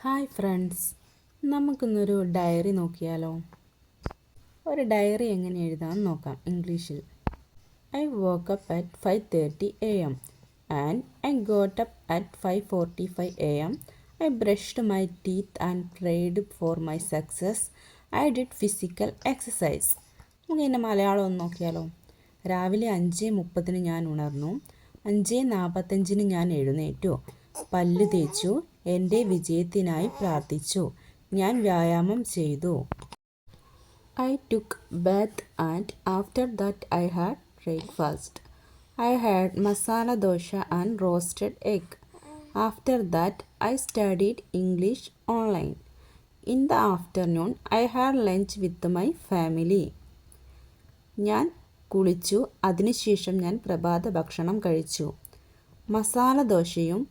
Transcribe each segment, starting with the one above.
Hi friends, നമുക്കിന്നൊരു diary നോക്കിയാലോ? ഒരു ഡയറി എങ്ങനെ എഴുതാമെന്ന് നോക്കാം ഇംഗ്ലീഷിൽ. I woke up at 5:30 a.m. and I got up at 5:45 a.m. I brushed my teeth and prayed for my success. I did physical exercise. നമുക്ക് ഇതിൻ്റെ മലയാളം ഒന്ന് നോക്കിയാലോ? രാവിലെ 5:30 ഞാൻ ഉണർന്നു. 5:45 ഞാൻ എഴുന്നേറ്റു. പല്ല് തേച്ചു. എൻ്റെ വിജയത്തിനായി പ്രാർത്ഥിച്ചു. ഞാൻ വ്യായാമം ചെയ്തു. I took bath and after that I had breakfast. I had masala dosha and roasted egg. After that I studied English online. In the afternoon I had lunch with my family. ഞാൻ കുളിച്ചു. അതിനുശേഷം ഞാൻ പ്രഭാത ഭക്ഷണം കഴിച്ചു. മസാല ദോശയും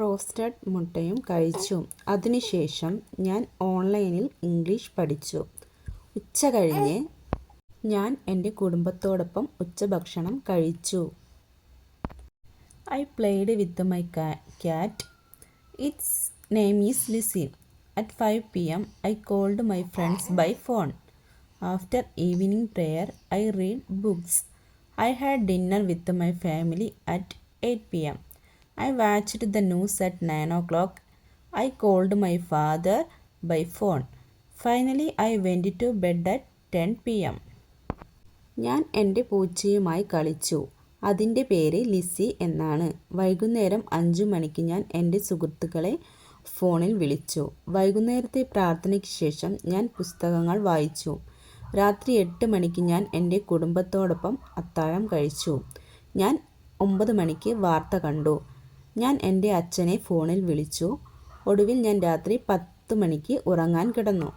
roasted മുട്ടയും കഴിച്ചു. അതിനുശേഷം ഞാൻ ഓൺലൈനിൽ ഇംഗ്ലീഷ് പഠിച്ചു. ഉച്ച കഴിഞ്ഞ് ഞാൻ എൻ്റെ കുടുംബത്തോടൊപ്പം ഉച്ചഭക്ഷണം കഴിച്ചു. I played with my cat. Its name is Lizzie. At 5 p.m. I called my friends by phone. After evening prayer, I read books. I had dinner with my family at 8 p.m. I watched the news at 9 o'clock. I called my father by phone. Finally, I went to bed at 10 p.m. ഞാൻ എൻ്റെ പൂച്ചയുമായി കളിച്ചു. അതിൻ്റെ പേര് ലിസി എന്നാണ്. വൈകുന്നേരം 5 മണിക്ക് ഞാൻ എൻ്റെ സുഹൃത്തുക്കളെ ഫോണിൽ വിളിച്ചു. വൈകുന്നേരത്തെ പ്രാർത്ഥനയ്ക്ക് ശേഷം ഞാൻ പുസ്തകങ്ങൾ വായിച്ചു. രാത്രി 8 മണിക്ക് ഞാൻ എൻ്റെ കുടുംബത്തോടൊപ്പം അത്താഴം കഴിച്ചു. ഞാൻ 9 മണിക്ക് വാർത്ത കണ്ടു. ഞാൻ എൻ്റെ അച്ഛനെ ഫോണിൽ വിളിച്ചു. ഒടുവിൽ ഞാൻ രാത്രി 10 മണിക്ക് ഉറങ്ങാൻ കിടന്നു.